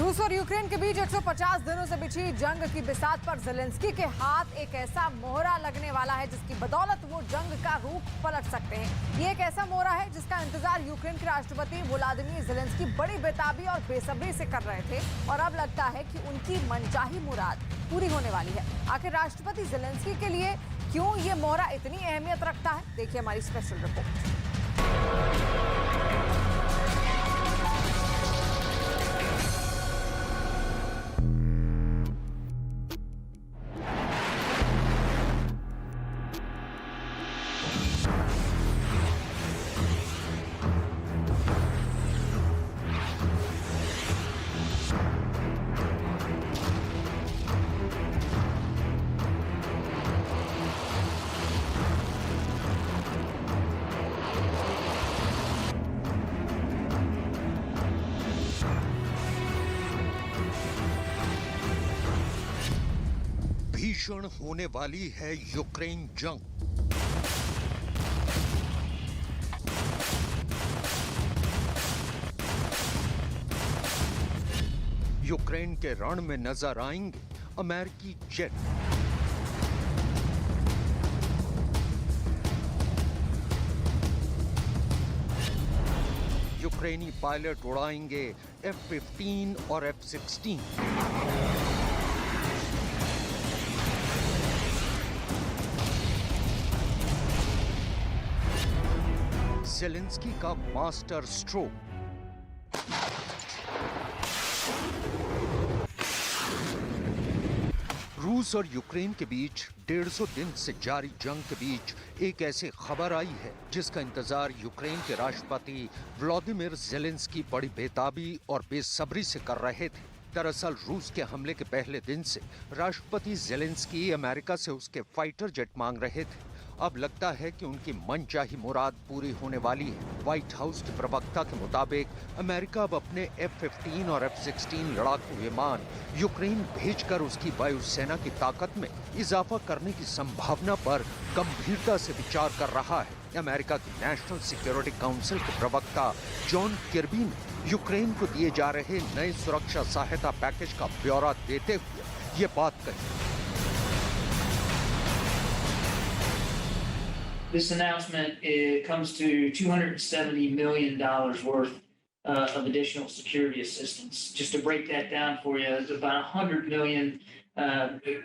रूस और यूक्रेन के बीच 150 दिनों से बिछी जंग की बिसात पर ज़ेलेंस्की के हाथ एक ऐसा मोहरा लगने वाला है जिसकी बदौलत वो जंग का रुख पलट सकते हैं। ये एक ऐसा मोहरा है जिसका इंतजार यूक्रेन के राष्ट्रपति वोलोदिमीर ज़ेलेंस्की बड़ी बेताबी और बेसब्री से कर रहे थे और अब लगता है कि उनकी मनचाही मुराद पूरी होने वाली है। आखिर राष्ट्रपति ज़ेलेंस्की के लिए क्यों ये मोहरा इतनी अहमियत रखता है, देखिए हमारी स्पेशल रिपोर्ट। भीषण होने वाली है यूक्रेन जंग। यूक्रेन के रण में नजर आएंगे अमेरिकी जेट। यूक्रेनी पायलट उड़ाएंगे F-15 और F-16। ज़ेलेंस्की का मास्टर स्ट्रोक। रूस और यूक्रेन के बीच 150 दिन से जारी जंग के बीच एक ऐसी खबर आई है जिसका इंतजार यूक्रेन के राष्ट्रपति व्लादिमीर ज़ेलेंस्की बड़ी बेताबी और बेसब्री से कर रहे थे। दरअसल रूस के हमले के पहले दिन से राष्ट्रपति ज़ेलेंस्की अमेरिका से उसके फाइटर जेट मांग रहे थे। अब लगता है कि उनकी मनचाही मुराद पूरी होने वाली है। व्हाइट हाउस के प्रवक्ता के मुताबिक अमेरिका अब अपने F-15 और F-16 लड़ाकू विमान यूक्रेन भेजकर उसकी वायुसेना की ताकत में इजाफा करने की संभावना पर गंभीरता से विचार कर रहा है। अमेरिका की नेशनल सिक्योरिटी काउंसिल के प्रवक्ता जॉन किर्बी ने यूक्रेन को दिए जा रहे नए सुरक्षा सहायता पैकेज का ब्यौरा देते हुए ये बात कही। This announcement comes to $270 million worth of additional security assistance. Just to break that down for you, about $100 million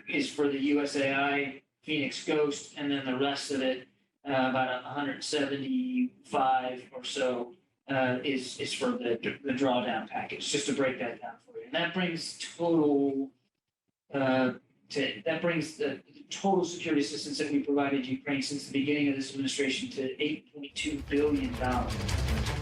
is for the USAI Phoenix Ghost, and then the rest of it, about 175 or so, is for the drawdown package. Just to break that down for you, and that brings total. That brings the total security assistance that we provided Ukraine since the beginning of this administration to $8.2 billion.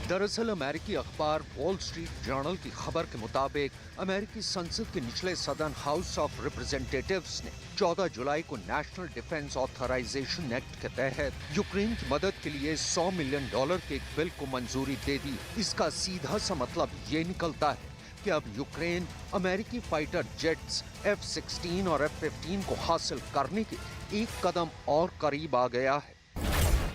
दरअसल अमेरिकी अखबार wall street journal की खबर के मुताबिक अमेरिकी संसद के निचले सदन हाउस ऑफ रिप्रेजेंटेटिव्स ने 14 जुलाई को नेशनल डिफेंस ऑथराइजेशन एक्ट के तहत यूक्रेन की मदद के लिए $100 मिलियन के एक बिल को मंजूरी दे दी। इसका सीधा सा मतलब ये निकलता है कि अब यूक्रेन अमेरिकी फाइटर जेट्स F-16 और F-15 को हासिल करने के एक कदम और करीब आ गया है।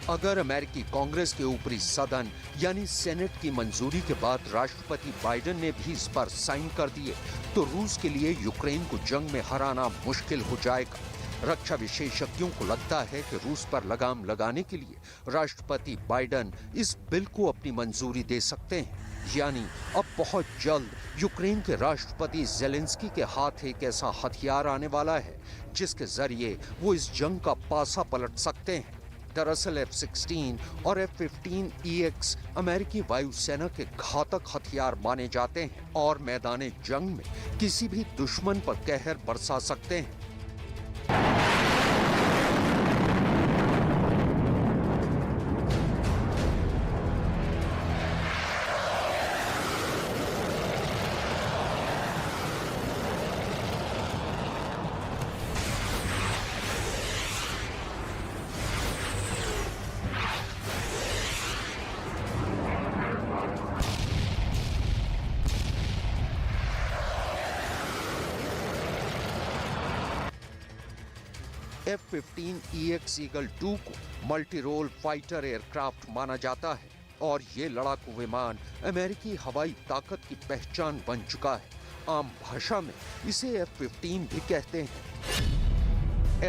अगर अमेरिकी कांग्रेस के ऊपरी सदन यानी सेनेट की मंजूरी के बाद राष्ट्रपति बाइडेन ने भी इस पर साइन कर दिए तो रूस के लिए यूक्रेन को जंग में हराना मुश्किल हो जाएगा। रक्षा विशेषज्ञों को लगता है कि रूस पर लगाम लगाने के लिए राष्ट्रपति बाइडेन इस बिल को अपनी मंजूरी दे सकते हैं। यानी अब बहुत जल्द यूक्रेन के राष्ट्रपति ज़ेलेंस्की के हाथ एक ऐसा हथियार आने वाला है जिसके जरिए वो इस जंग का पासा पलट सकते हैं। दरअसल F-16 और F-15EX अमेरिकी वायुसेना के घातक हथियार माने जाते हैं और मैदान जंग में किसी भी दुश्मन पर कहर बरसा सकते हैं। F-15EX ईगल 2 को मल्टी रोल फाइटर एयरक्राफ्ट माना जाता है और ये लड़ाकू विमान अमेरिकी हवाई ताकत की पहचान बन चुका है। आम भाषा में इसे F-15 भी कहते हैं।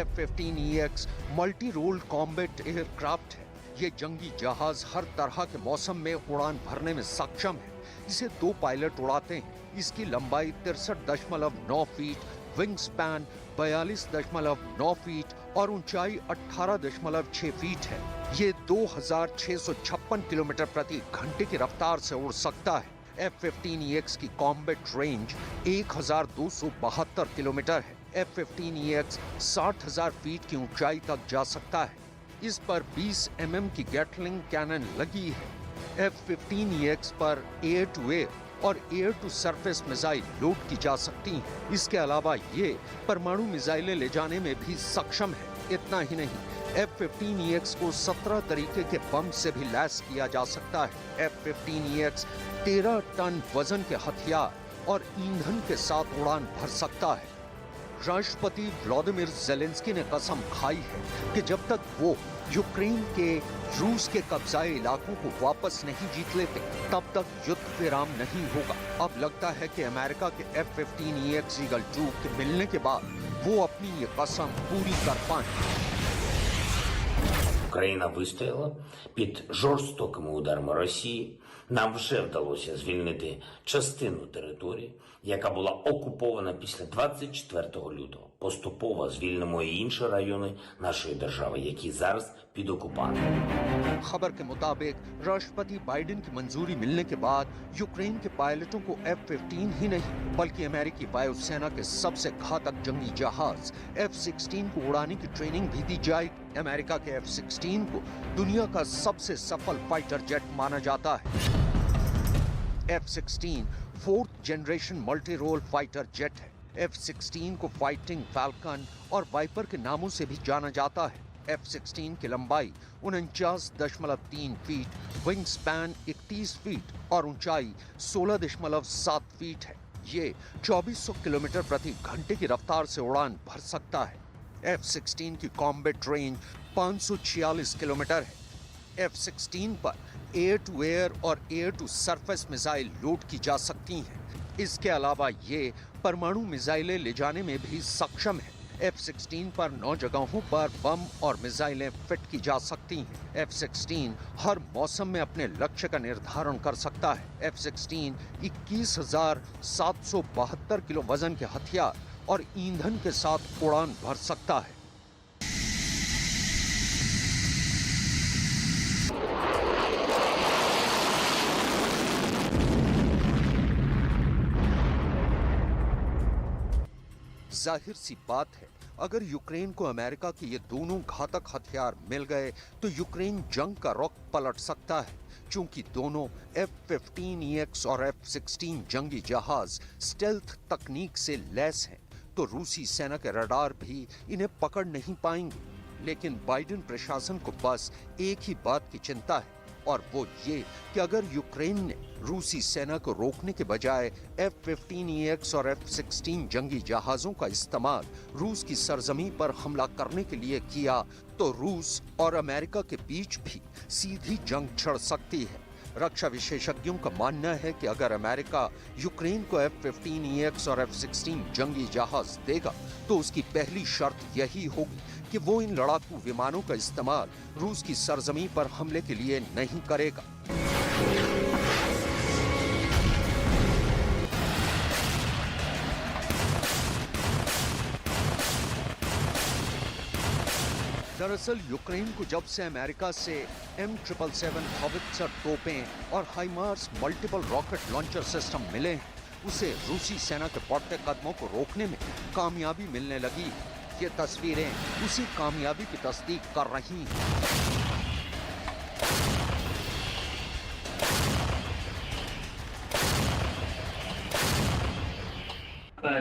F-15EX multi role combat aircraft है। ये जंगी जहाज हर तरह के मौसम में उड़ान भरने में सक्षम है। इसे 2 पायलट उड़ाते हैं। इसकी लंबाई 63.9 फीट, विंग स्पैन 42.9 फीट और ऊंचाई 18.6 फीट है। ये 2656 किलोमीटर प्रति घंटे की रफ्तार से उड़ सकता है। F-15EX की कॉम्बैट रेंज 1272 किलोमीटर है। F-15EX 60,000 फीट की ऊंचाई तक जा सकता है। इस पर 20 mm की गैटलिंग कैनन लगी है। F-15EX पर एयर टू एयर और air to surface missile load की जा सकती हैं। इसके अलावा ये परमाणु मिसाइलें ले जाने में भी सक्षम है। इतना ही नहीं, F-15EX को 17 तरीके के बम से भी लैस किया जा सकता है। F-15EX 13 टन वजन के हथियार और ईंधन के साथ उड़ान भर सकता है। राष्ट्रपति व्लादिमीर ज़ेलेंस्की ने कसम खाई है कि जब तक वो यूक्रेन के रूस के कब्जाए इलाकों को वापस नहीं जीत लेते, तब तक युद्ध विराम नहीं होगा। अब लगता है कि अमेरिका के F-15EX ईगल II के मिलने के बाद वो अपनी ये कसम पूरी कर पाएंगे। Україна вистояла під жорстокими ударами Росії. Нам вже вдалося звільнити частину території, яка була окупована після 24 лютого. Поступово звільнимо і інші райони нашої держави, які зараз під окупацією. खबर के मुताबिक राष्ट्रपति बाइडेन की मंजूरी मिलने के बाद यूक्रेन के पायलटों को F-15 ही नहीं बल्कि अमेरिकी वायुसेना के सबसे घातक जंगी जहाज F-16 को उड़ाने की ट्रेनिंग भी दी जाएगी। अमेरिका के F-16 को दुनिया का सबसे सफल फाइटर जेट माना जाता है। F-16 4th generation multi role fighter jet है। F-16 को फाइटिंग फैल्कन और वाइपर के नामों से भी जाना जाता है। F-16 की लंबाई 49.3 फीट, विंग स्पैन 31 फीट और ऊंचाई 16.7 फीट है। ये 2400 किलोमीटर प्रति घंटे की रफ्तार से उड़ान भर सकता है। F-16 की कॉम्बैट रेंज 546 किलोमीटर है। F-16 पर एयर टू एयर और air to surface missile load की जा सकती हैं। इसके अलावा ये परमाणु मिसाइलें ले जाने में भी सक्षम है। F-16 पर 9 जगहों पर बम और मिसाइलें फिट की जा सकती हैं। F-16 हर मौसम में अपने लक्ष्य का निर्धारण कर सकता है। F-16 21,772 किलो वजन के हथियार और ईंधन के साथ उड़ान भर सकता है। जाहिर सी बात है, अगर यूक्रेन को अमेरिका के ये दोनों घातक हथियार मिल गए तो यूक्रेन जंग का रुख पलट सकता है। चूंकि दोनों F-15EX और F-16 जंगी जहाज स्टेल्थ तकनीक से लैस हैं, तो रूसी सेना के रडार भी इन्हें पकड़ नहीं पाएंगे। लेकिन बाइडेन प्रशासन को बस एक ही बात की चिंता है, और वो ये कि अगर यूक्रेन ने रूसी सेना को रोकने के बजाय F-15EX और F-16 जंगी जहाजों का इस्तेमाल रूस की सरजमी पर हमला करने के लिए किया, तो रूस और अमेरिका के बीच भी सीधी जंग छिड़ सकती है। रक्षा विशेषज्ञों का मानना है कि अगर अमेरिका यूक्रेन को F-15EX और F-16 जंगी जहाज देगा, तो उसकी पहली शर्त यही होगी कि वो इन लड़ाकू विमानों का इस्तेमाल रूस की सरजमी पर हमले के लिए नहीं करेगा। दरअसल यूक्रेन को जब से अमेरिका से M777 हॉवित्जर तोपें और हाइमार्स मल्टीपल रॉकेट लॉन्चर सिस्टम मिले हैं, उसे रूसी सेना के बढ़ते कदमों को रोकने में कामयाबी मिलने लगी। ये तस्वीरें उसी कामयाबी की तस्दीक कर रही हैं।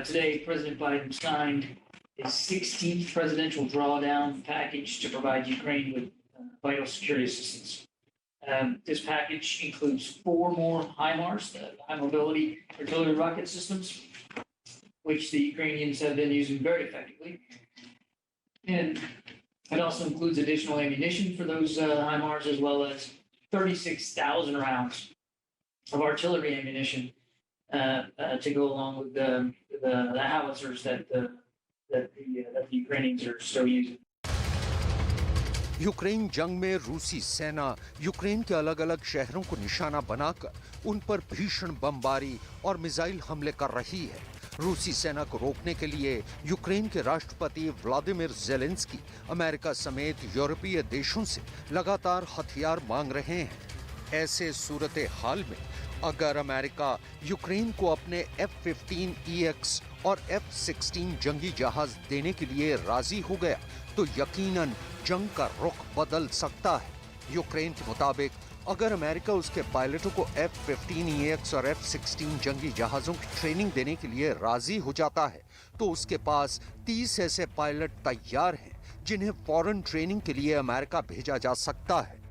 Today, President Biden signed his 16th presidential drawdown package to provide Ukraine with vital security assistance. This package includes 4 more HIMARS, high mobility artillery rocket systems, which the Ukrainians have been using very effectively. And it also includes additional ammunition for those HIMARS, as well as 36,000 rounds of artillery ammunition to go along with the howitzers that the Ukrainians are still using. Ukraine जंग में रूसी सेना Ukraine के अलग अलग शहरों को निशाना बनाकर उन पर भीषण बमबारी और मिसाइल हमले कर रही है। रूसी सेना को रोकने के लिए यूक्रेन के राष्ट्रपति व्लादिमीर ज़ेलेंस्की अमेरिका समेत यूरोपीय देशों से लगातार हथियार मांग रहे हैं। ऐसे सूरत हाल में अगर अमेरिका यूक्रेन को अपने F-15EX और F-16 जंगी जहाज देने के लिए राजी हो गया तो यकीनन जंग का रुख बदल सकता है। यूक्रेन के मुताबिक अगर अमेरिका उसके पायलटों को F-15EX और F-16 जंगी जहाजों की ट्रेनिंग देने के लिए राजी हो जाता है तो उसके पास 30 ऐसे पायलट तैयार हैं जिन्हें फौरन ट्रेनिंग के लिए अमेरिका भेजा जा सकता है।